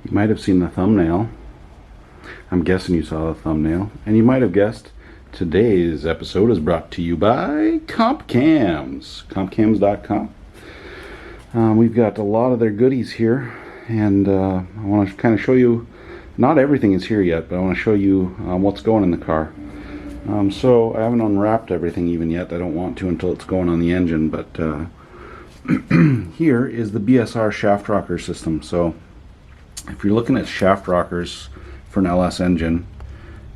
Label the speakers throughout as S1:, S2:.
S1: You might have seen the thumbnail. I'm guessing you saw the thumbnail. And you might have guessed today's episode is brought to you by CompCams. CompCams.com. We've got a lot of their goodies here, and I want to kind of show you, not everything is here yet, but I want to show you what's going in the car. So I haven't unwrapped everything even yet. I don't want to until it's going on the engine, but here is the BSR shaft rocker system. So if you're looking at shaft rockers for an LS engine,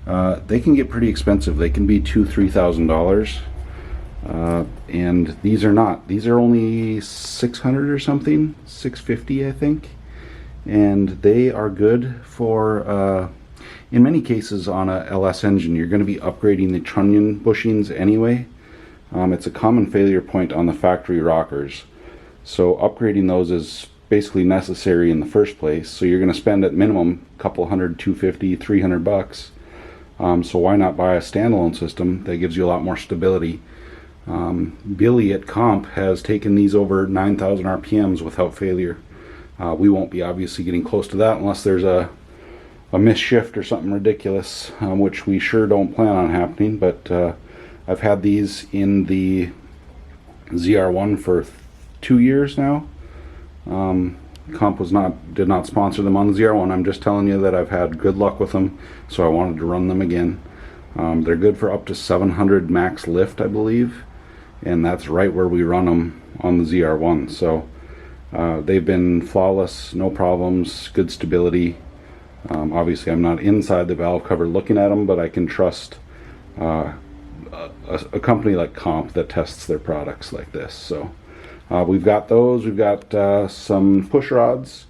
S1: they can get pretty expensive. They can be $2,000-$3,000, and these are not. These are only $600 or something, $650 I think, and they are good for in many cases on a LS engine. You're going to be upgrading the trunnion bushings anyway. It's a common failure point on the factory rockers, so upgrading those is basically necessary in the first place. So you're going to spend at minimum a couple hundred, $250, $300. So why not buy a standalone system that gives you a lot more stability? Billy at Comp has taken these over 9,000 RPMs without failure. We won't be obviously getting close to that unless there's a missed shift or something ridiculous, which we sure don't plan on happening. But I've had these in the ZR1 for 2 years now. Comp did not sponsor them on the ZR1. I'm just telling you that I've had good luck with them, so I wanted to run them again. They're good for up to 700 max lift, I believe, and that's right where we run them on the ZR1. So they've been flawless, no problems, good stability. Obviously I'm not inside the valve cover looking at them, but I can trust a company like Comp that tests their products like this. So we've got those. We've got some push rods,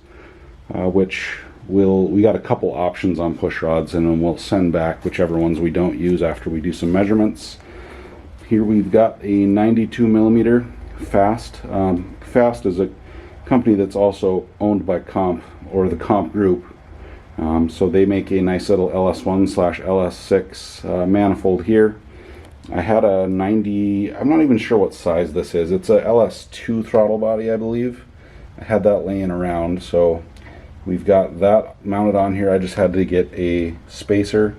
S1: which we got a couple options on push rods, and then we'll send back whichever ones we don't use after we do some measurements. Here we've got a 92mm Fast. Fast is a company that's also owned by Comp, or the Comp group. So they make a nice little LS1/LS6 manifold here. I had a 90, I'm not even sure what size this is. It's a LS2 throttle body, I believe. I had that laying around, so we've got that mounted on here. I just had to get a spacer,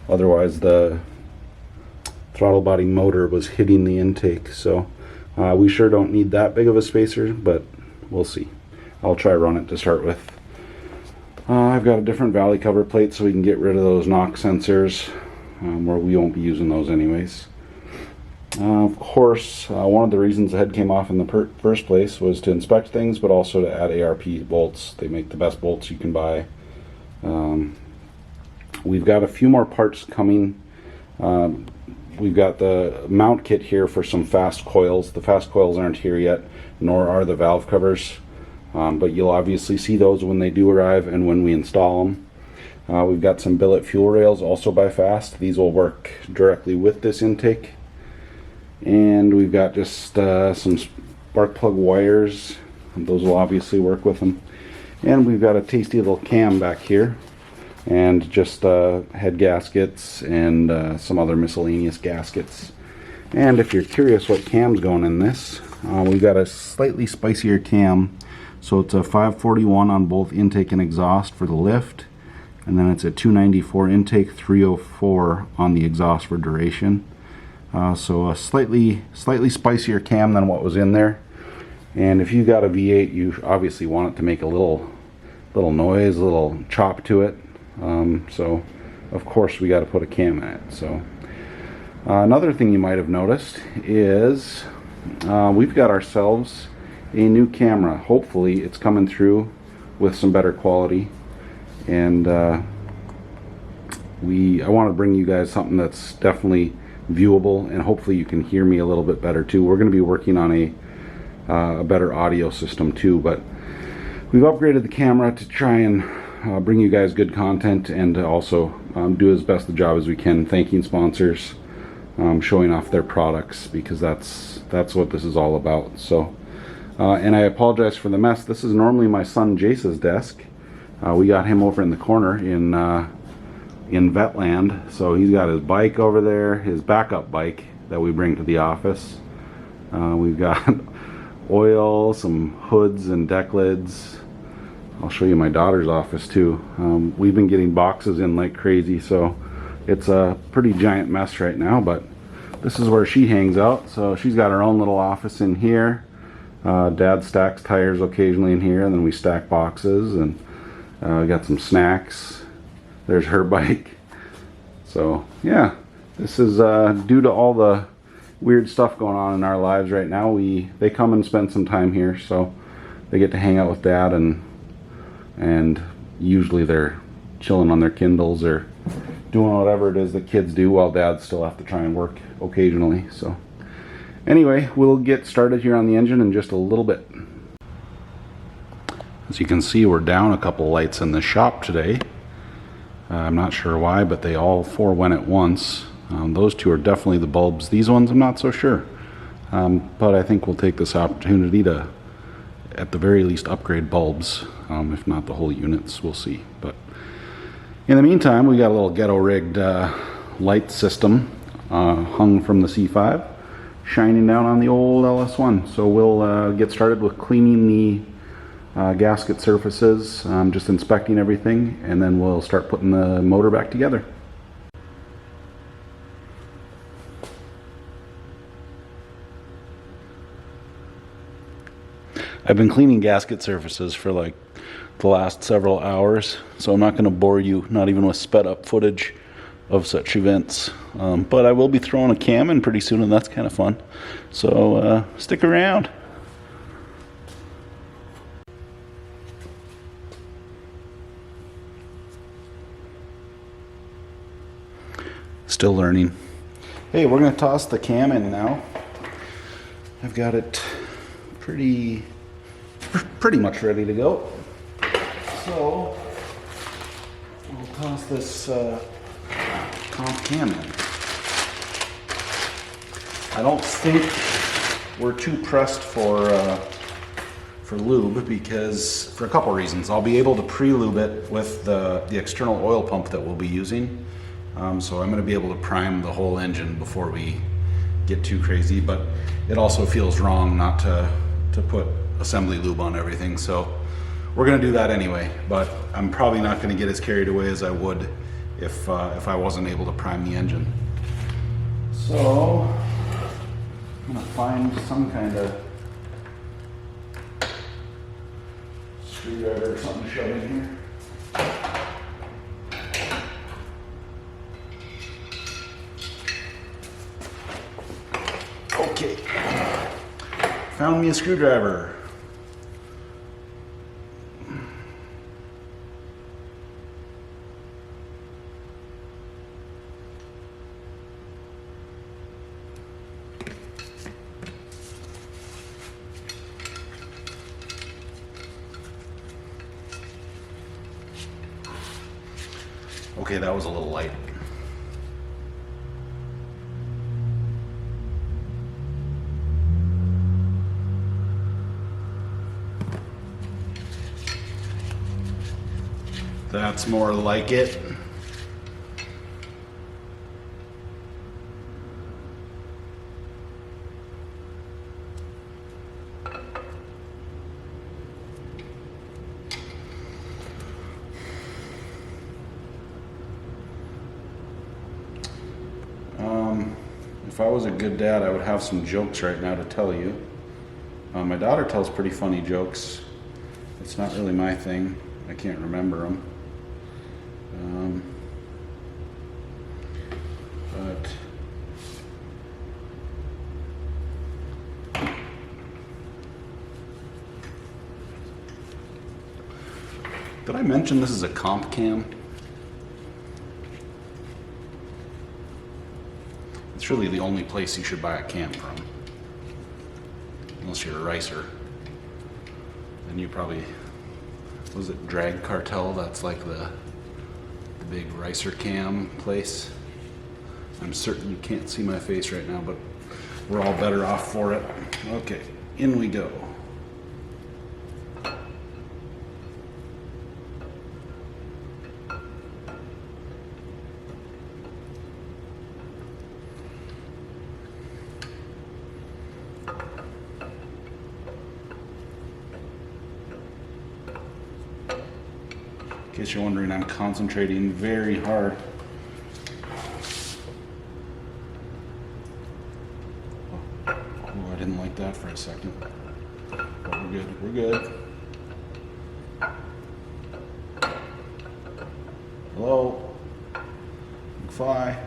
S1: otherwise the throttle body motor was hitting the intake. So we sure don't need that big of a spacer, but we'll see. I'll try run it to start with. I've got a different valley cover plate so we can get rid of those knock sensors, where we won't be using those anyways. Of course, one of the reasons the head came off in the first place was to inspect things, but also to add ARP bolts. They make the best bolts you can buy. We've got a few more parts coming. We've got the mount kit here for some fast coils. The fast coils aren't here yet, nor are the valve covers, but you'll obviously see those when they do arrive and when we install them. We've got some billet fuel rails also by Fast. These will work directly with this intake. And we've got just some spark plug wires. Those will obviously work with them. And we've got a tasty little cam back here, and just head gaskets and some other miscellaneous gaskets. And if you're curious what cam's going in this, we've got a slightly spicier cam. So it's a 541 on both intake and exhaust for the lift, and then it's a 294 intake, 304 on the exhaust for duration. So a slightly spicier cam than what was in there. And if you got a V8, you obviously want it to make a little noise, a little chop to it. So of course we got to put a cam in it. So another thing you might have noticed is we've got ourselves a new camera. Hopefully it's coming through with some better quality, and I want to bring you guys something that's definitely viewable, and hopefully you can hear me a little bit better too. We're going to be working on a better audio system too, but we've upgraded the camera to try and bring you guys good content, and to also do as best a job as we can thanking sponsors, showing off their products, because that's what this is all about. So and I apologize for the mess. This is normally my son Jace's desk. We got him over in the corner in Vetland, so he's got his bike over there, his backup bike that we bring to the office. We've got oil, some hoods and deck lids, I'll show you my daughter's office too. We've been getting boxes in like crazy, so it's a pretty giant mess right now, but this is where she hangs out. So she's got her own little office in here. Dad stacks tires occasionally in here, and then we stack boxes, and we got some snacks. There's her bike. So yeah, this is due to all the weird stuff going on in our lives right now. They come and spend some time here, so they get to hang out with Dad, and usually they're chilling on their Kindles or doing whatever it is that kids do while Dads still have to try and work occasionally. So anyway, we'll get started here on the engine in just a little bit. As you can see, we're down a couple lights in the shop today. I'm not sure why, but they all four went at once. Those two are definitely the bulbs. These ones I'm not so sure. But I think we'll take this opportunity to, at the very least, upgrade bulbs. If not the whole units, we'll see. But in the meantime, we got a little ghetto rigged light system hung from the C5, shining down on the old LS1. So we'll get started with cleaning the gasket surfaces, just inspecting everything, and then we'll start putting the motor back together. I've been cleaning gasket surfaces for like the last several hours, so I'm not going to bore you, not even with sped up footage of such events, but I will be throwing a cam in pretty soon, and that's kind of fun, so stick around. Still learning. Hey, we're going to toss the cam in now. I've got it pretty much ready to go. So we'll toss this comp cam in. I don't think we're too pressed for lube, because for a couple reasons. I'll be able to pre-lube it with the external oil pump that we'll be using. So I'm going to be able to prime the whole engine before we get too crazy, but it also feels wrong not to put assembly lube on everything, so we're going to do that anyway. But I'm probably not going to get as carried away as I would if I wasn't able to prime the engine. So I'm going to find some kind of screwdriver or something to shove in here. Okay, found me a screwdriver. Okay, that was a little light. That's more like it. If I was a good dad, I would have some jokes right now to tell you. My daughter tells pretty funny jokes. It's not really my thing. I can't remember them. But did I mention this is a comp cam? It's really the only place you should buy a cam from, unless you're a ricer. Then you probably, was it Drag Cartel? That's like the big ricer cam place. I'm certain you can't see my face right now, but we're all better off for it. Okay, in we go. In case you're wondering, I'm concentrating very hard. Oh, I didn't like that for a second. But we're good, we're good. Hello? McFly.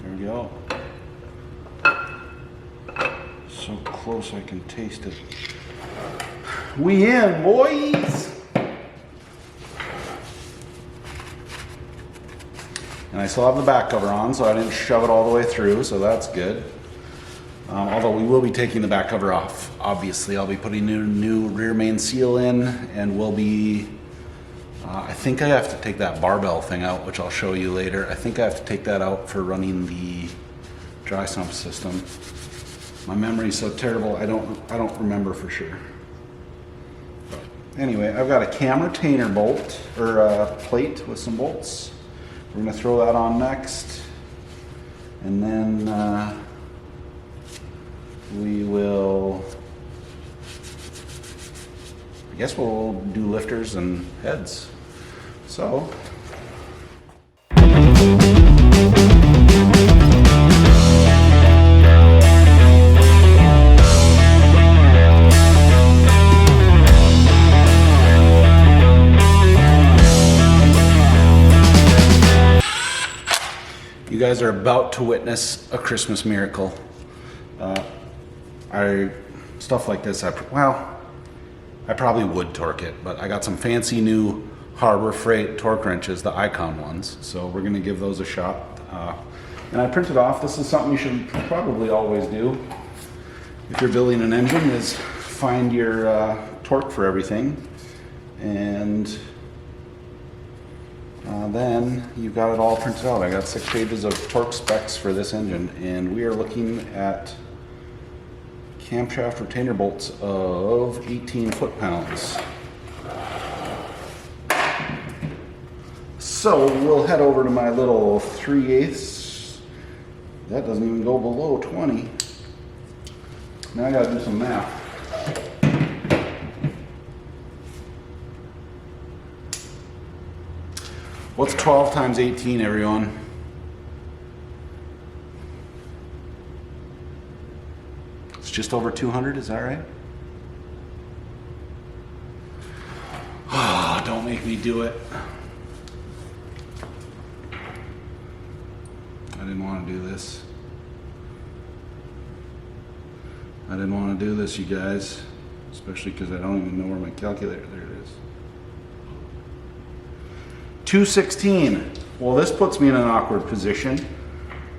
S1: There we go. So close I can taste it. We in, boys! And I still have the back cover on, so I didn't shove it all the way through, so that's good. Although we will be taking the back cover off. Obviously, I'll be putting a new rear main seal in, and we'll be... I think I have to take that barbell thing out, which I'll show you later. I think I have to take that out for running the dry sump system. My memory's so terrible, I don't remember for sure. But anyway, I've got a cam retainer bolt, or a plate with some bolts. We're gonna throw that on next. And then we will, I guess we'll do lifters and heads. So, you guys are about to witness a Christmas miracle. Stuff like this, I probably would torque it, but I got some fancy new Harbor Freight torque wrenches, the Icon ones, so we're gonna give those a shot. And I printed off, this is something you should probably always do if you're building an engine, is find your torque for everything, and then you've got it all printed out. I got 6 pages of torque specs for this engine, and we are looking at camshaft retainer bolts of 18 foot-pounds. So we'll head over to my little 3/8. That doesn't even go below 20. Now I gotta do some math. What's 12 times 18, everyone? It's just over 200, is that right? Oh, don't make me do it. I didn't want to do this. I didn't want to do this, you guys. Especially because I don't even know where my calculator, there it is. 216. Well, this puts me in an awkward position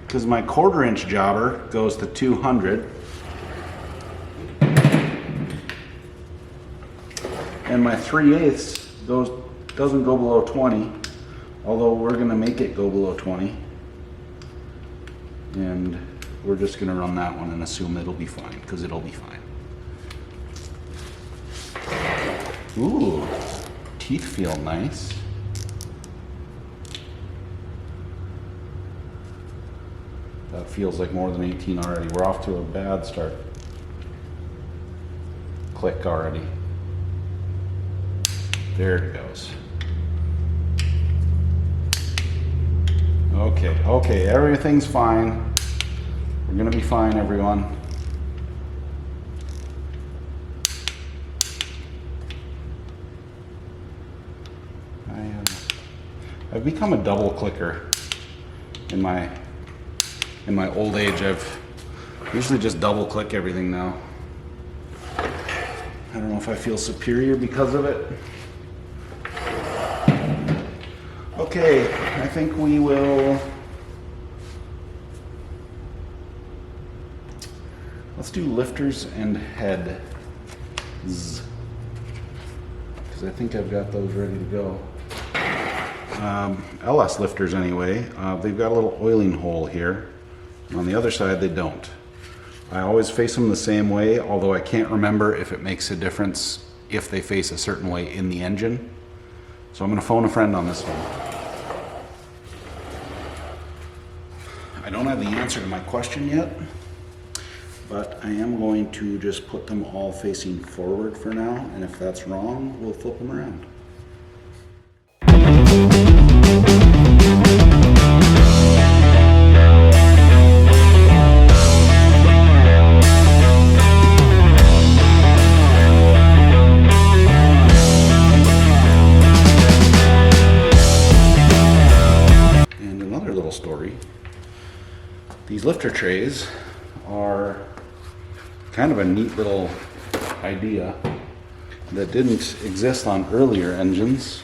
S1: because my 1/4 inch jobber goes to 200. And my 3/8 doesn't go below 20, although we're going to make it go below 20. And we're just going to run that one and assume it'll be fine, because it'll be fine. Ooh, teeth feel nice. That feels like more than 18 already. We're off to a bad start. Click already. There it goes. Okay, everything's fine. We're gonna be fine, everyone. I've become a double clicker in my old age. I've usually just double click everything now. I don't know if I feel superior because of it. Okay, I think we will, let's do lifters and heads, because I think I've got those ready to go. LS lifters anyway, they've got a little oiling hole here. On the other side they don't. I always face them the same way, although I can't remember if it makes a difference if they face a certain way in the engine. So I'm going to phone a friend on this one. I don't have the answer to my question yet, but I am going to just put them all facing forward for now, and if that's wrong, we'll flip them around. these lifter trays are kind of a neat little idea that didn't exist on earlier engines.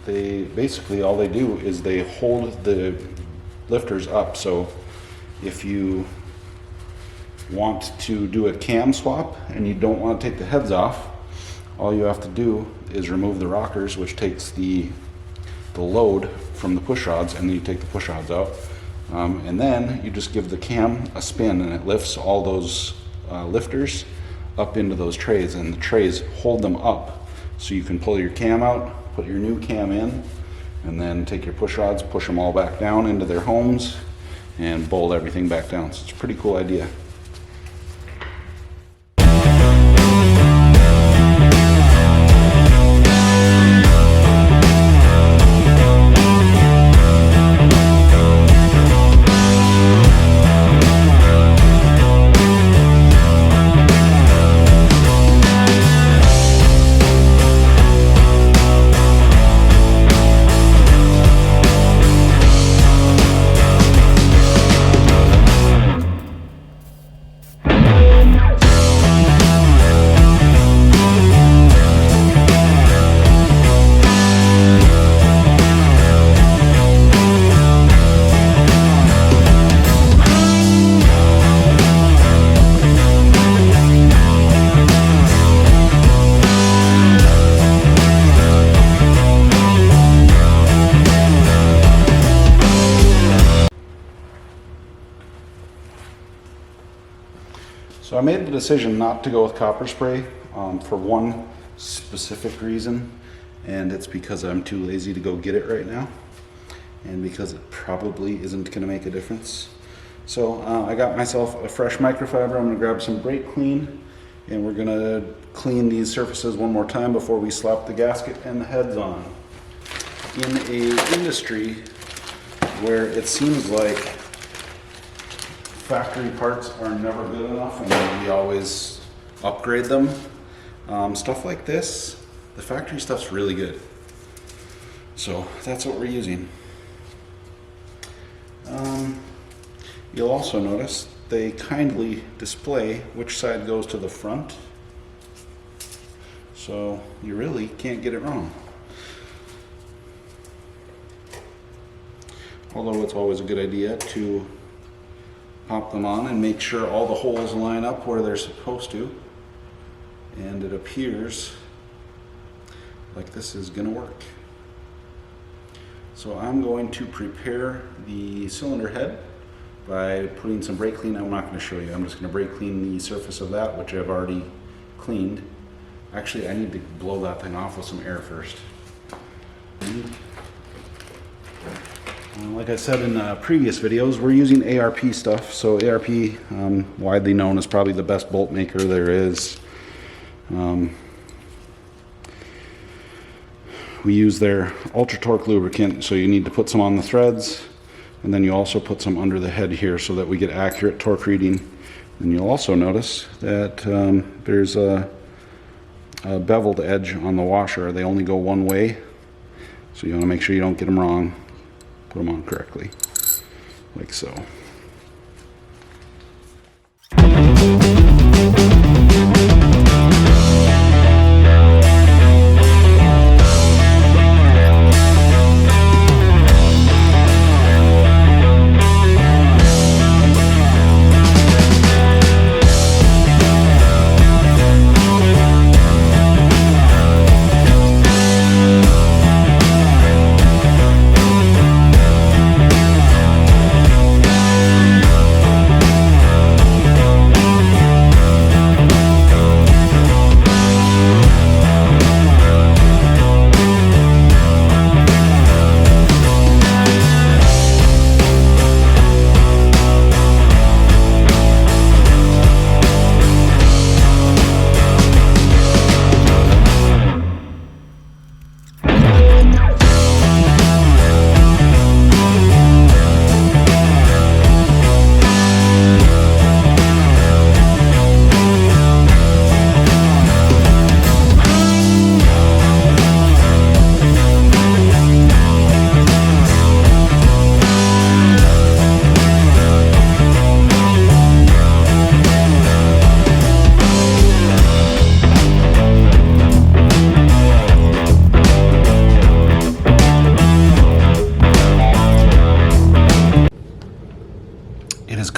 S1: They basically, all they do is they hold the lifters up. So if you want to do a cam swap and you don't want to take the heads off, all you have to do is remove the rockers, which takes the load from the push rods, and then you take the push rods out. And then you just give the cam a spin and it lifts all those lifters up into those trays, and the trays hold them up. So you can pull your cam out, put your new cam in, and then take your push rods, push them all back down into their homes, and bolt everything back down. So it's a pretty cool idea. So I made the decision not to go with copper spray for one specific reason, and it's because I'm too lazy to go get it right now, and because it probably isn't going to make a difference. So I got myself a fresh microfiber. I'm going to grab some brake clean, and we're going to clean these surfaces one more time before we slap the gasket and the heads on. In an industry where it seems like factory parts are never good enough and we always upgrade them, stuff like this, the factory stuff's really good. So that's what we're using. You'll also notice they kindly display which side goes to the front, so you really can't get it wrong. Although it's always a good idea to pop them on and make sure all the holes line up where they're supposed to, and it appears like this is going to work. So I'm going to prepare the cylinder head by putting some brake clean. I'm not going to show you, I'm just going to brake clean the surface of that, which I've already cleaned. Actually, I need to blow that thing off with some air first. Like I said in previous videos, we're using ARP stuff. So ARP, widely known as probably the best bolt maker there is. We use their ultra torque lubricant, so you need to put some on the threads, and then you also put some under the head here so that we get accurate torque reading. And you'll also notice that there's a beveled edge on the washer. They only go one way, so you want to make sure you don't get them wrong. Put them on correctly, like so.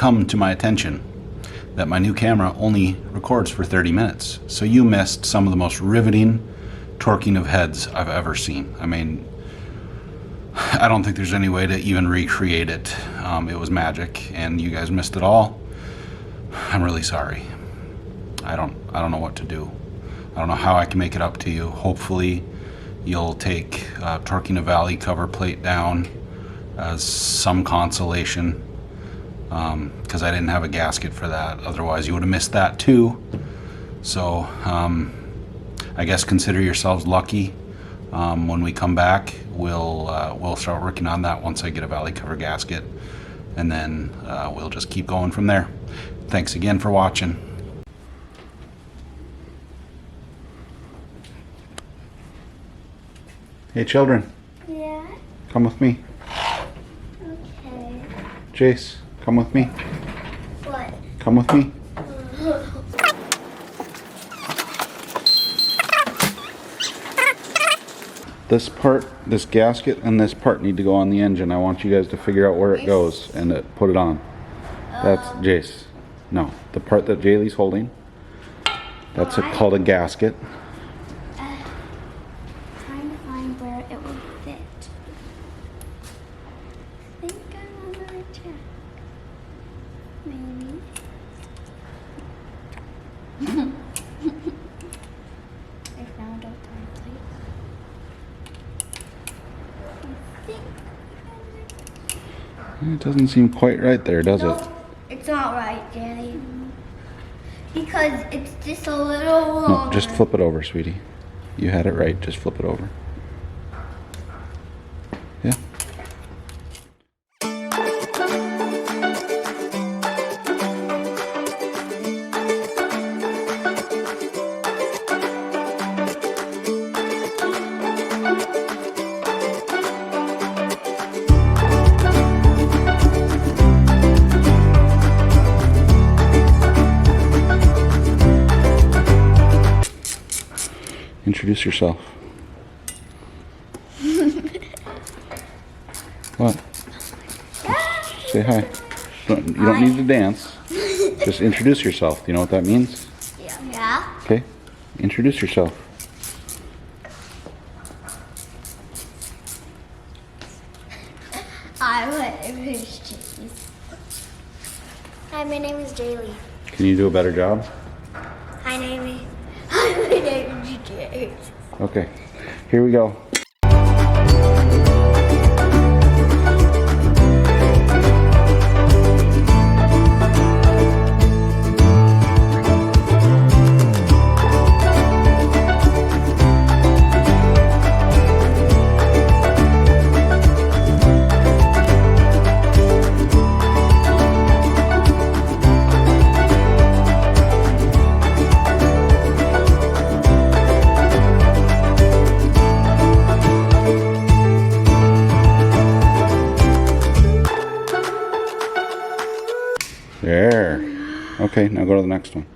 S1: come to my attention that my new camera only records for 30 minutes. So you missed some of the most riveting torquing of heads I've ever seen. I mean, I don't think there's any way to even recreate it. It was magic, and you guys missed it all. I'm really sorry. I don't know what to do. I don't know how I can make it up to you. Hopefully you'll take torquing a valley cover plate down as some consolation, because I didn't have a gasket for that. Otherwise you would have missed that too. So I guess consider yourselves lucky. When we come back, we'll start working on that once I get a valley cover gasket, and then we'll just keep going from there. Thanks again for watching. Hey children.
S2: Yeah?
S1: Come with me.
S2: Okay.
S1: Jace, come with me.
S2: What?
S1: Come with me. This part, this gasket and this part need to go on the engine. I want you guys to figure out where it goes and put it on. That's Jace. No, the part that Jaylee's holding. That's called a gasket.
S2: Trying to find where it would fit. I think I'm on the right track. Maybe. I found out the place.
S1: It doesn't seem quite right there, does it?
S2: It's not right, Daddy. Because it's just a little
S1: No,
S2: longer.
S1: just flip it over, sweetie. You had it right, just flip it over. Yeah. Introduce yourself. What? Say hi. You don't need to dance. Just introduce yourself. Do you know what that means?
S2: Yeah.
S1: Okay. Introduce yourself.
S2: Hi, my name is Jaylee. Hi, my name is Jaylee.
S1: Can you do a better job?
S2: Hi, my name is Jaylee.
S1: Okay. Here we go. There. Okay, now go to the next one.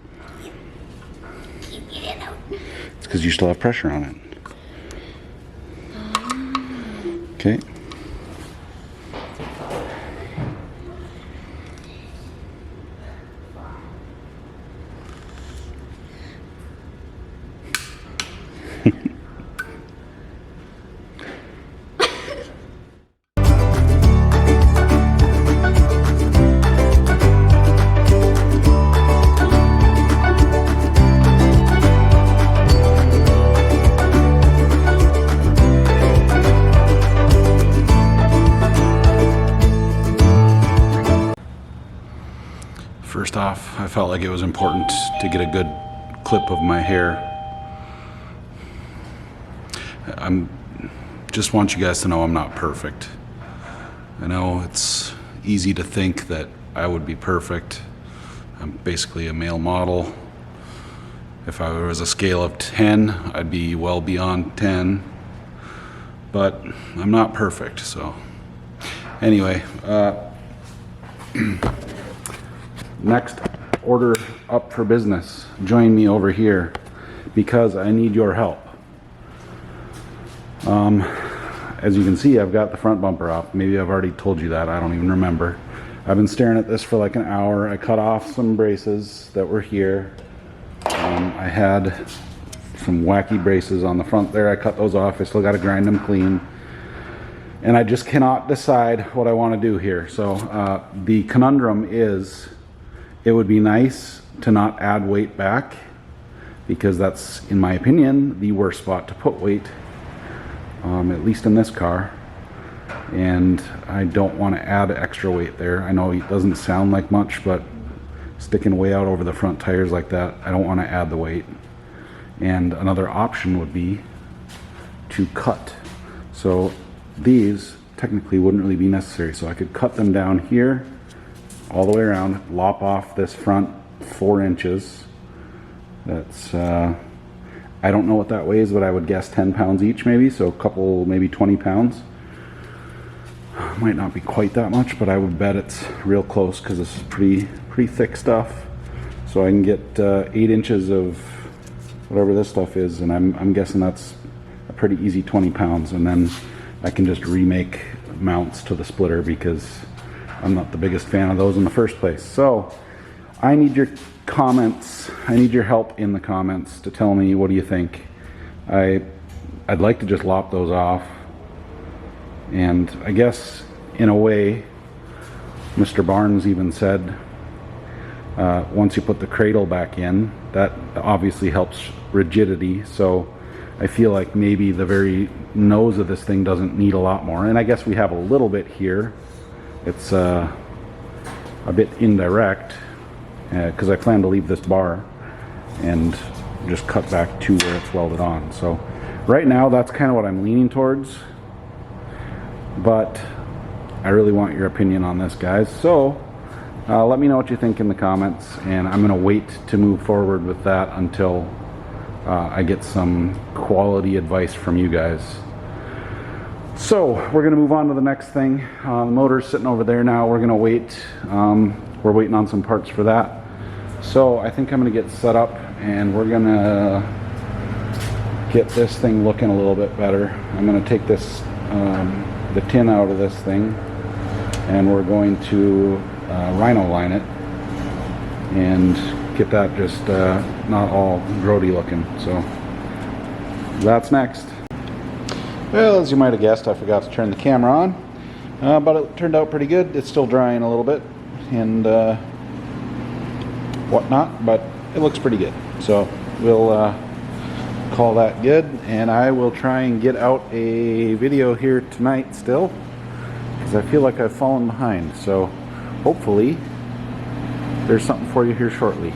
S1: It's because you still have pressure on it. Okay. First off, I felt like it was important to get a good clip of my hair. Just want you guys to know I'm not perfect. I know it's easy to think that I would be perfect. I'm basically a male model. If I was a scale of 10, I'd be well beyond 10. But I'm not perfect, so. Anyway, next order up for business. Join me over here because I need your help. As you can see, I've got the front bumper off. Maybe I've already told you that. I don't even remember. I've been staring at this for like an hour. I cut off some braces that were here. I had some wacky braces on the front there. I cut those off. I still got to grind them clean. And I just cannot decide what I want to do here. So the conundrum is, it would be nice to not add weight back, because that's, in my opinion, the worst spot to put weight, at least in this car. And I don't want to add extra weight there. I know it doesn't sound like much, but sticking way out over the front tires like that, I don't want to add the weight. And another option would be to cut. So these technically wouldn't really be necessary. So I could cut them down here all the way around, lop off this front 4 inches. That's I don't know what that weighs, but I would guess 10 pounds each maybe, so a couple, maybe 20 pounds. Might not be quite that much, but I would bet it's real close, because it's pretty thick stuff. So I can get 8 inches of whatever this stuff is, and I'm guessing that's a pretty easy 20 pounds, and then I can just remake mounts to the splitter, because I'm not the biggest fan of those in the first place. So I need your comments. I need your help in the comments to tell me, what do you think? I'd like to just lop those off. And I guess, in a way, Mr. Barnes even said, once you put the cradle back in, that obviously helps rigidity. So I feel like maybe the very nose of this thing doesn't need a lot more. And I guess we have a little bit here. It's a bit indirect, because I plan to leave this bar and just cut back to where it's welded on. So right now, that's kind of what I'm leaning towards. But I really want your opinion on this, guys. So let me know what you think in the comments, and I'm going to wait to move forward with that until I get some quality advice from you guys. So we're going to move on to the next thing. The motor's sitting over there now. We're going to wait. We're waiting on some parts for that. So I think I'm going to get set up, and we're going to get this thing looking a little bit better. I'm going to take this the tin out of this thing, and we're going to Rhino line it and get that just not all grody looking. So that's next. Well, as you might have guessed, I forgot to turn the camera on, but it turned out pretty good. It's still drying a little bit and whatnot, but it looks pretty good. So we'll call that good, and I will try and get out a video here tonight still, because I feel like I've fallen behind. So hopefully there's something for you here shortly.